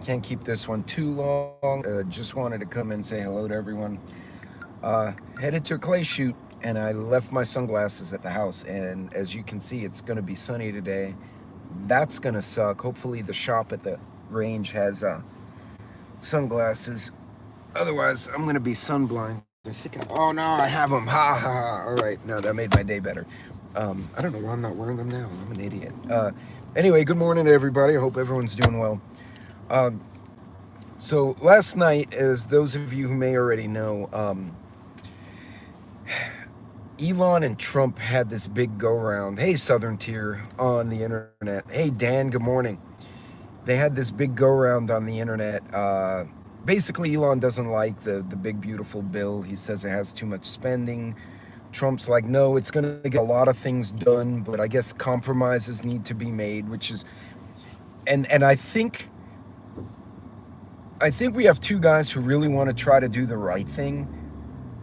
Can't keep this one too long. Just wanted to come and say hello to everyone. Headed to a clay shoot, and I left my sunglasses at the house. And as you can see, it's going to be sunny today. That's going to suck. Hopefully the shop at the range has sunglasses. Otherwise, I'm going to be sunblind. I think oh no, I have them. Ha ha ha. All right, no, that made my day better. I don't know why I'm not wearing them now. I'm an idiot. Anyway, good morning to everybody. I hope everyone's doing well. So last night, as those of you who may already know, Elon and Trump had this big go-round. Hey, Southern Tier on the internet. Hey, Dan, good morning. They had this big go-round on the internet. Basically, Elon doesn't like the big, beautiful bill. He says it has too much spending. Trump's like, no, it's going to get a lot of things done, but I guess compromises need to be made, which is, and I think we have two guys who really want to try to do the right thing.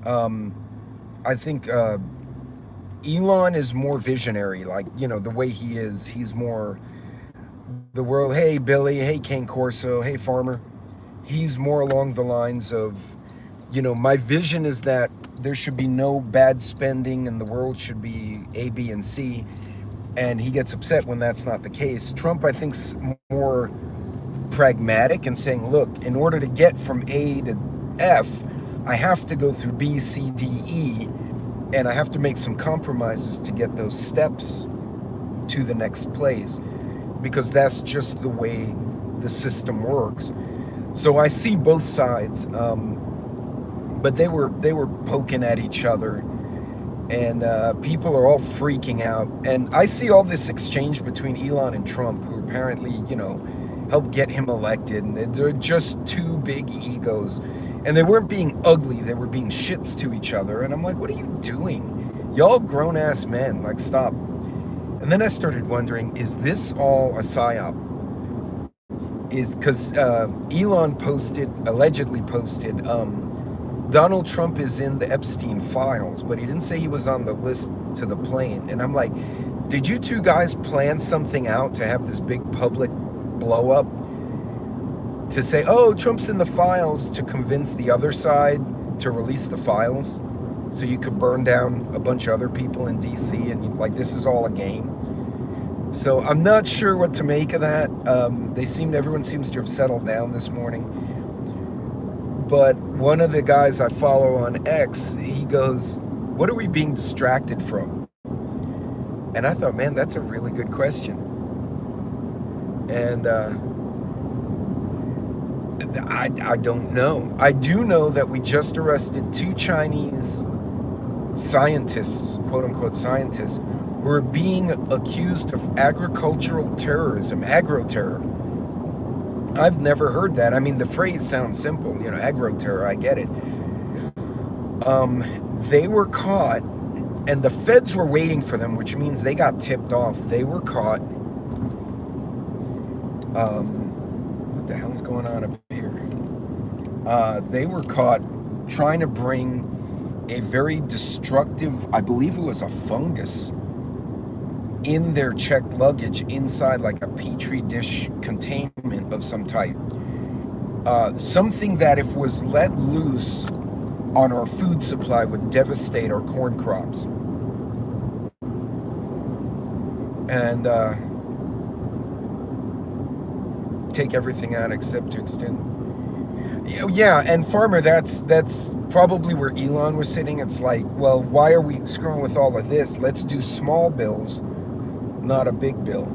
I think Elon is more visionary, like, you know, the way he is. He's more the world. Hey, Billy. Hey, King Corso. Hey, Farmer. He's more along the lines of, you know, my vision is that there should be no bad spending and the world should be A, B, and C. And he gets upset when that's not the case. Trump, I think, is more pragmatic and saying, look, in order to get from A to F, I have to go through B, C, D, E, and I have to make some compromises to get those steps to the next place, because that's just the way the system works. So I see both sides, but they were poking at each other, and people are all freaking out. And I see all this exchange between Elon and Trump, who apparently, you know, helped get him elected, and they're just two big egos. And they weren't being ugly, they were being shits to each other. And I'm like, what are you doing? Y'all grown-ass men, like, stop. And then I started wondering, is this all a psyop? Is because Elon allegedly posted, Donald Trump is in the Epstein files, but he didn't say he was on the list to the plane. And I'm like, did you two guys plan something out to have this big public blow up to say, oh, Trump's in the files, to convince the other side to release the files so you could burn down a bunch of other people in DC, and like, this is all a game? So I'm not sure what to make of that. Everyone seems to have settled down this morning. But one of the guys I follow on X, he goes, what are we being distracted from? And I thought, man, that's a really good question. And I don't know. I do know that we just arrested two Chinese scientists, quote unquote scientists, who are being accused of agricultural terrorism, agro-terror. I've never heard that. I mean, the phrase sounds simple, you know, agro-terror, I get it. They were caught, and the feds were waiting for them, which means they got tipped off. They were caught. What the hell is going on up here? They were caught trying to bring a very destructive, I believe it was a fungus, in their checked luggage inside like a petri dish containment of some type. Something that, if was let loose on our food supply, would devastate our corn crops. And take everything out except to extend. Yeah, and Farmer, that's probably where Elon was sitting. It's like, well, why are we screwing with all of this? Let's do small bills, not a big bill.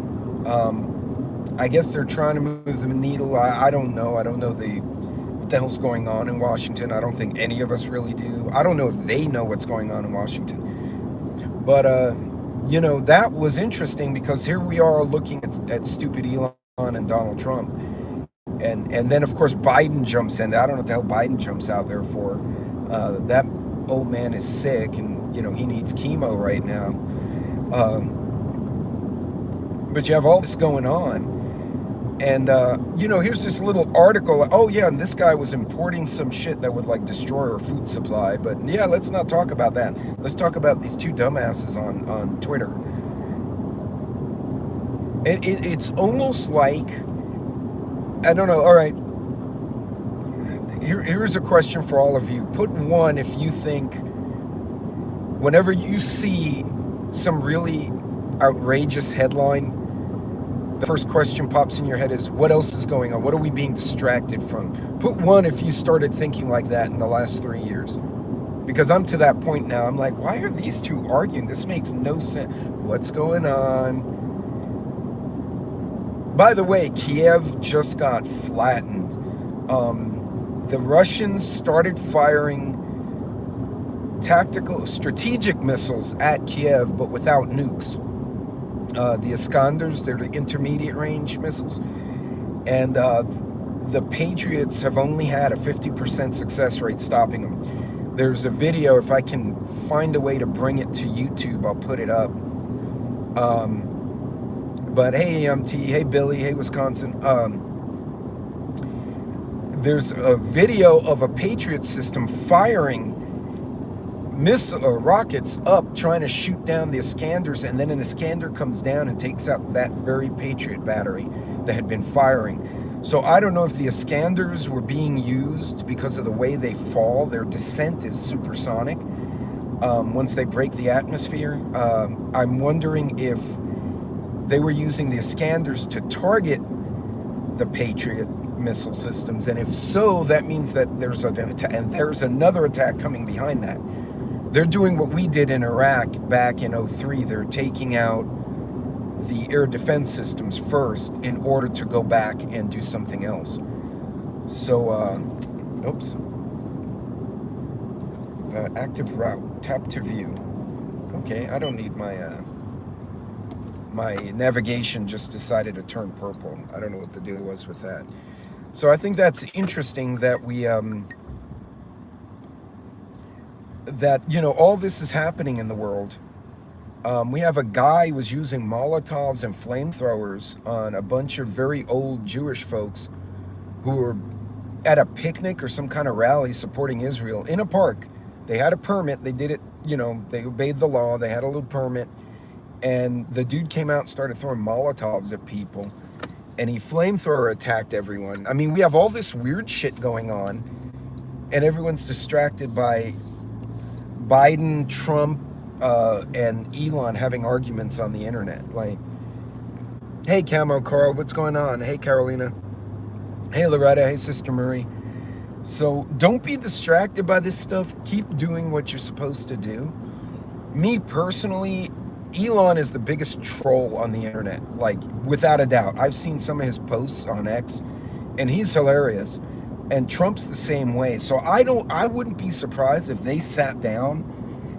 I guess they're trying to move the needle. I don't know. I don't know what the hell's going on in Washington. I don't think any of us really do. I don't know if they know what's going on in Washington. But, you know, that was interesting, because here we are looking at stupid Elon and Donald Trump. And then, of course, Biden jumps in. I don't know what the hell Biden jumps out there for. That old man is sick, and, you know, he needs chemo right now. But you have all this going on. And, you know, here's this little article. Oh, yeah, and this guy was importing some shit that would, like, destroy our food supply. But, yeah, let's not talk about that. Let's talk about these two dumbasses on Twitter. It's almost like I don't know. All right. Here's a question for all of you. Put 1 if you think whenever you see some really outrageous headline, the first question pops in your head is, what else is going on? What are we being distracted from? Put 1 if you started thinking like that in the last 3 years. Because I'm to that point now. I'm like, why are these two arguing? This makes no sense. What's going on? By the way, Kiev just got flattened. The Russians started firing tactical, strategic missiles at Kiev, but without nukes. The Iskanders, they're the intermediate range missiles. And the Patriots have only had a 50% success rate stopping them. There's a video, if I can find a way to bring it to YouTube, I'll put it up. But hey, EMT, hey, Billy, hey, Wisconsin. There's a video of a Patriot system firing rockets up, trying to shoot down the Iskanders, and then an Iskander comes down and takes out that very Patriot battery that had been firing. So I don't know if the Iskanders were being used because of the way they fall. Their descent is supersonic once they break the atmosphere. I'm wondering if they were using the Iskanders to target the Patriot missile systems, and if so, that means that there's an attack, and there's another attack coming behind that. They're doing what we did in Iraq back in 03. They're taking out the air defense systems first in order to go back and do something else. So, oops. Active route, tap to view. Okay, I don't need my my navigation just decided to turn purple. I don't know what the deal was with that. So I think that's interesting that we, that, you know, all this is happening in the world. We have a guy who was using Molotovs and flamethrowers on a bunch of very old Jewish folks who were at a picnic or some kind of rally supporting Israel in a park. They had a permit. They did it, you know, they obeyed the law. They had a little permit. And the dude came out and started throwing Molotovs at people. And he flamethrower attacked everyone. I mean, we have all this weird shit going on. And everyone's distracted by Biden, Trump, and Elon having arguments on the internet. Like, hey, Camo Carl, what's going on? Hey, Carolina. Hey, Loretta. Hey, Sister Marie. So don't be distracted by this stuff. Keep doing what you're supposed to do. Me personally, Elon is the biggest troll on the internet, like, without a doubt. I've seen some of his posts on X, and he's hilarious. And Trump's the same way. So I wouldn't be surprised if they sat down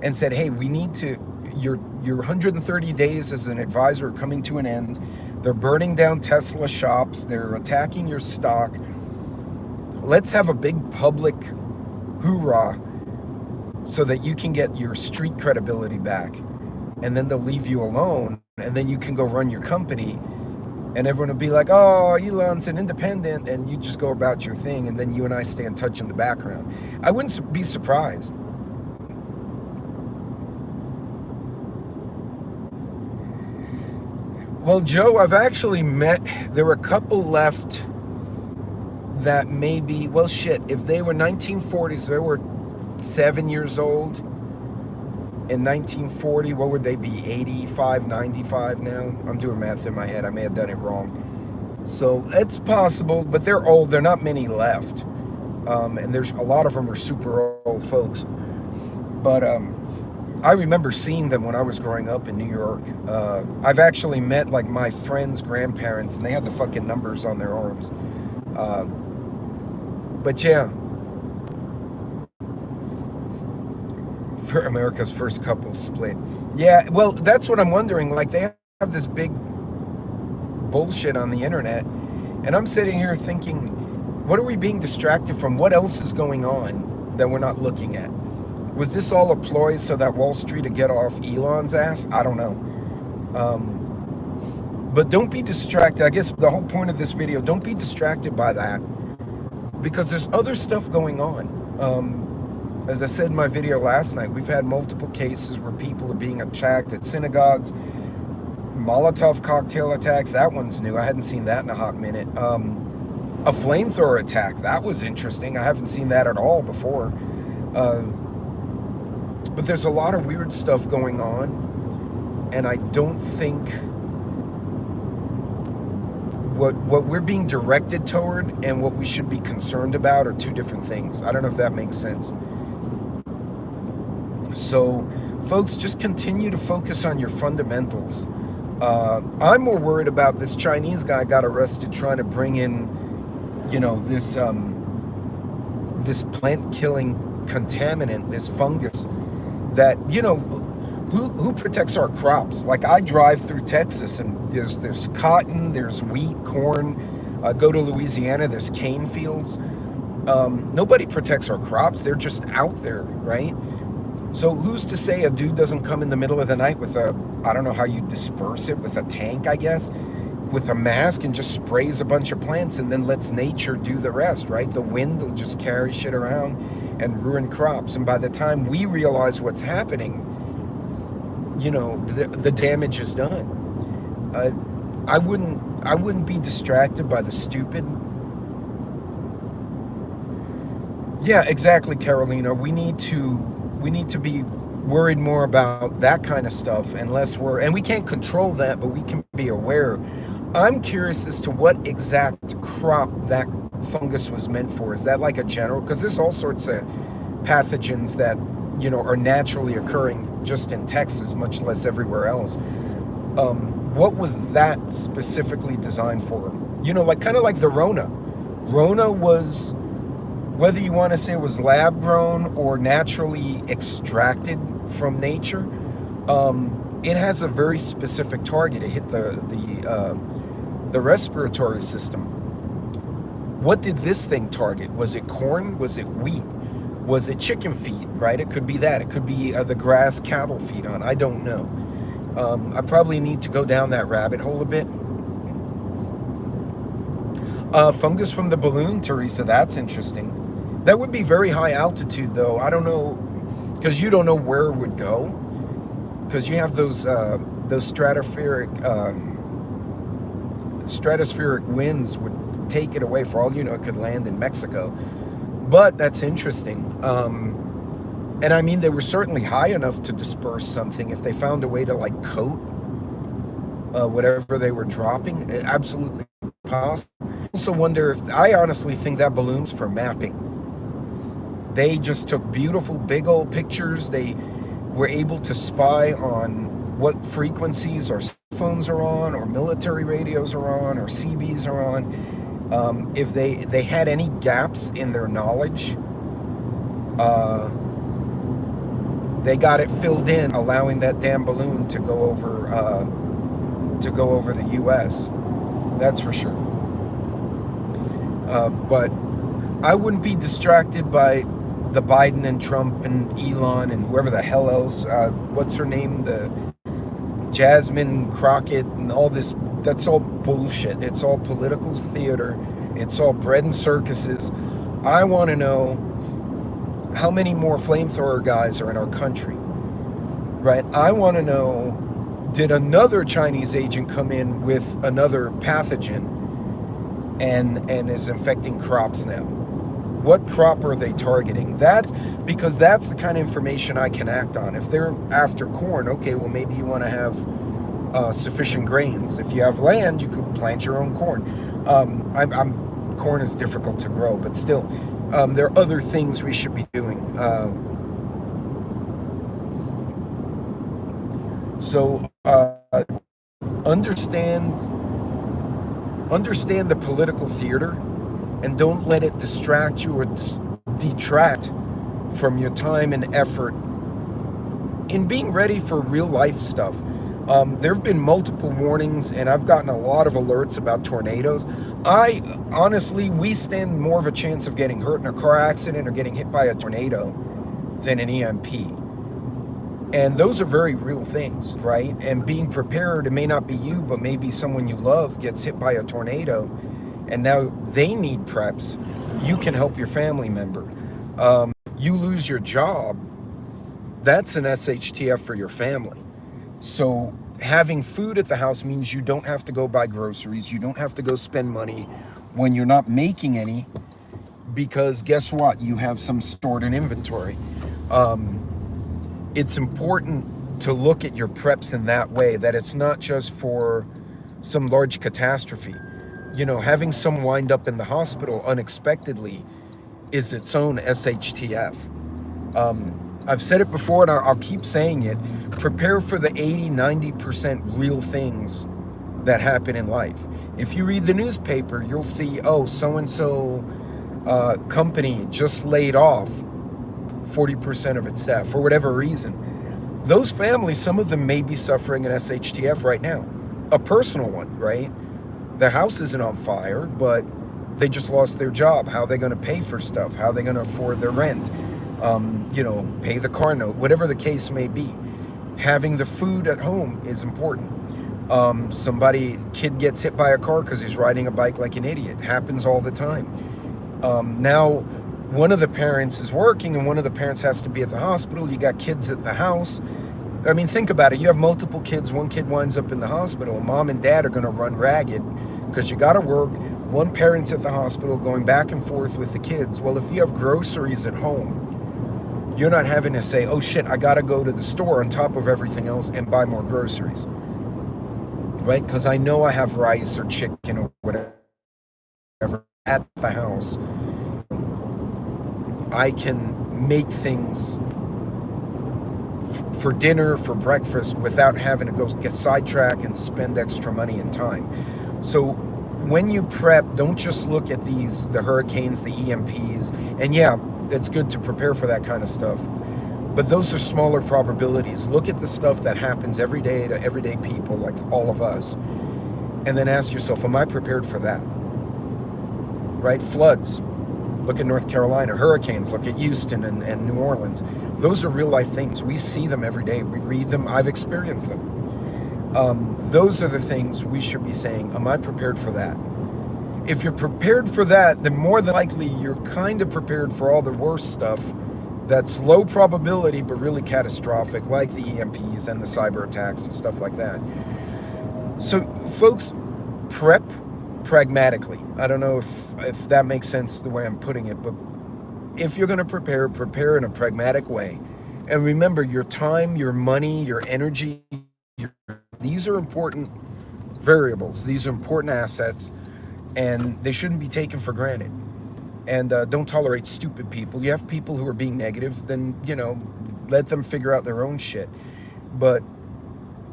and said, hey, we need to, your 130 days as an advisor are coming to an end. They're burning down Tesla shops. They're attacking your stock. Let's have a big public hoorah so that you can get your street credibility back. And then they'll leave you alone, and then you can go run your company, and everyone will be like, oh, Elon's an independent, and you just go about your thing, and then you and I stay in touch in the background. I wouldn't be surprised. Well, Joe, I've actually met, there were a couple left that maybe, well, shit, if they were 1940s, they were 7 years old. In 1940, what would they be, 85, 95 now? I'm doing math in my head. I may have done it wrong. So it's possible, but they're old. There are not many left. And there's a lot of them are super old folks. But I remember seeing them when I was growing up in New York. I've actually met like my friends' grandparents, and they had the fucking numbers on their arms. But yeah. For America's first couple split. Yeah, well, that's what I'm wondering. Like, they have this big bullshit on the internet, and I'm sitting here thinking, what are we being distracted from? What else is going on that we're not looking at? Was this all a ploy so that Wall Street would get off Elon's ass? I don't know. But don't be distracted. I guess the whole point of this video, don't be distracted by that, because there's other stuff going on. As I said in my video last night, we've had multiple cases where people are being attacked at synagogues, Molotov cocktail attacks. That one's new. I hadn't seen that in a hot minute. A flamethrower attack, that was interesting. I haven't seen that at all before. But there's a lot of weird stuff going on, and I don't think what we're being directed toward and what we should be concerned about are two different things. I don't know if that makes sense. So, folks, just continue to focus on your fundamentals. I'm more worried about this Chinese guy got arrested trying to bring in, you know, this plant-killing contaminant, this fungus that, you know, who protects our crops? Like, I drive through Texas and there's cotton, there's wheat, corn. Go to Louisiana, there's cane fields. Nobody protects our crops. They're just out there, right? So who's to say a dude doesn't come in the middle of the night with a, I don't know how you disperse it, with a tank, I guess, with a mask, and just sprays a bunch of plants and then lets nature do the rest, right? The wind will just carry shit around and ruin crops. And by the time we realize what's happening, you know, the damage is done. I wouldn't be distracted by the stupid. Yeah, exactly, Carolina. We need to be worried more about that kind of stuff, and we can't control that, but we can be aware. I'm curious as to what exact crop that fungus was meant for. Is that like a general? Because there's all sorts of pathogens that, you know, are naturally occurring just in Texas, much less everywhere else. What was that specifically designed for? You know, like kind of like the Rona. Rona was, whether you want to say it was lab grown or naturally extracted from nature, it has a very specific target. It hit the respiratory system. What did this thing target? Was it corn? Was it wheat? Was it chicken feed, right? It could be that. It could be the grass cattle feed on. I don't know. I probably need to go down that rabbit hole a bit. Fungus from the balloon, Teresa, that's interesting. That would be very high altitude, though. I don't know, because you don't know where it would go, because you have those stratospheric winds would take it away. For all you know, it could land in Mexico. But that's interesting. And I mean, they were certainly high enough to disperse something if they found a way to like coat whatever they were dropping. Absolutely possible. I also wonder if, I honestly think that balloon's for mapping. They just took beautiful big old pictures. They were able to spy on what frequencies our cell phones are on, or military radios are on, or CBs are on. If they had any gaps in their knowledge, they got it filled in, allowing that damn balloon to go over the U.S. That's for sure. But I wouldn't be distracted by the Biden and Trump and Elon and whoever the hell else. What's her name? The Jasmine Crockett and all this. That's all bullshit. It's all political theater. It's all bread and circuses. I want to know how many more flamethrower guys are in our country, right? I want to know, did another Chinese agent come in with another pathogen and is infecting crops now? What crop are they targeting? That's because that's the kind of information I can act on. If they're after corn, okay, well, maybe you want to have sufficient grains. If you have land, you could plant your own corn. Corn is difficult to grow, but still, there are other things we should be doing. So understand the political theater, and don't let it distract you or detract from your time and effort in being ready for real life stuff. There have been multiple warnings, and I've gotten a lot of alerts about tornadoes. Honestly, we stand more of a chance of getting hurt in a car accident or getting hit by a tornado than an EMP. And those are very real things, right? And being prepared, it may not be you, but maybe someone you love gets hit by a tornado, and now they need preps. You can help your family member. You lose your job, that's an SHTF for your family. So having food at the house means you don't have to go buy groceries, you don't have to go spend money when you're not making any, because guess what? You have some stored in inventory. It's important to look at your preps in that way, that it's not just for some large catastrophe. You know, having some wind up in the hospital unexpectedly is its own SHTF. I've said it before and I'll keep saying it. Prepare for the 80-90% real things that happen in life. If you read the newspaper, you'll see, oh, so-and-so company just laid off 40% of its staff for whatever reason. Those families, some of them may be suffering an SHTF right now, a personal one, right? The house isn't on fire, but they just lost their job. How are they going to pay for stuff? How are they going to afford their rent? You know, pay the car note, whatever the case may be. Having the food at home is important. Kid gets hit by a car because he's riding a bike like an idiot. Happens all the time. Now, one of the parents is working and one of the parents has to be at the hospital. You got kids at the house. I mean, think about it. You have multiple kids. One kid winds up in the hospital. Mom and dad are going to run ragged because you got to work. One parent's at the hospital going back and forth with the kids. Well, if you have groceries at home, you're not having to say, oh shit, I got to go to the store on top of everything else and buy more groceries. Right? Because I know I have rice or chicken or whatever at the house. I can make things for dinner, for breakfast, without having to go get sidetracked and spend extra money and time. So when you prep, don't just look at the hurricanes, the EMPs, and yeah, it's good to prepare for that kind of stuff. But those are smaller probabilities. Look at the stuff that happens every day to everyday people like all of us. And then ask yourself, am I prepared for that? Right? Floods. Look at North Carolina. Hurricanes. Look at Houston and New Orleans. Those are real life things. We see them every day. We read them. I've experienced them. Those are the things we should be saying, am I prepared for that? If you're prepared for that, then more than likely you're kind of prepared for all the worst stuff that's low probability but really catastrophic, like the EMPs and the cyber attacks and stuff like that. So folks, prep pragmatically. I don't know if that makes sense the way I'm putting it, but if you're going to prepare in a pragmatic way. And remember, your time, your money, your energy, these are important variables. These are important assets, and they shouldn't be taken for granted. And don't tolerate stupid people. You have people who are being negative, then, you know, let them figure out their own shit. But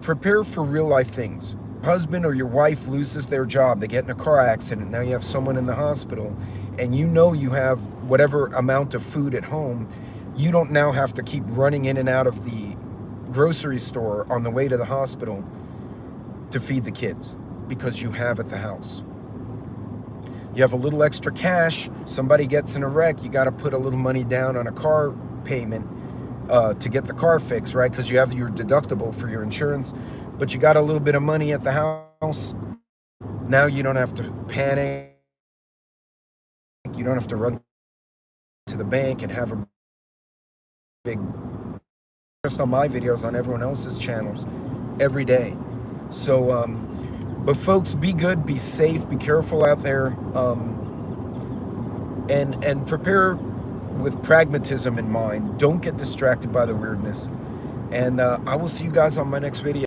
prepare for real life things. Husband or your wife loses their job, they get in a car accident, now you have someone in the hospital, and you know you have whatever amount of food at home. You don't now have to keep running in and out of the grocery store on the way to the hospital to feed the kids, because you have at the house. You have a little extra cash, somebody gets in a wreck, you got to put a little money down on a car payment to get the car fixed, right? Because you have your deductible for your insurance, but you got a little bit of money at the house. Now you don't have to panic. You don't have to run to the bank and have a big, just on my videos, on everyone else's channels every day. So, but folks, be good, be safe, be careful out there, and prepare with pragmatism in mind. Don't get distracted by the weirdness. And I will see you guys on my next video.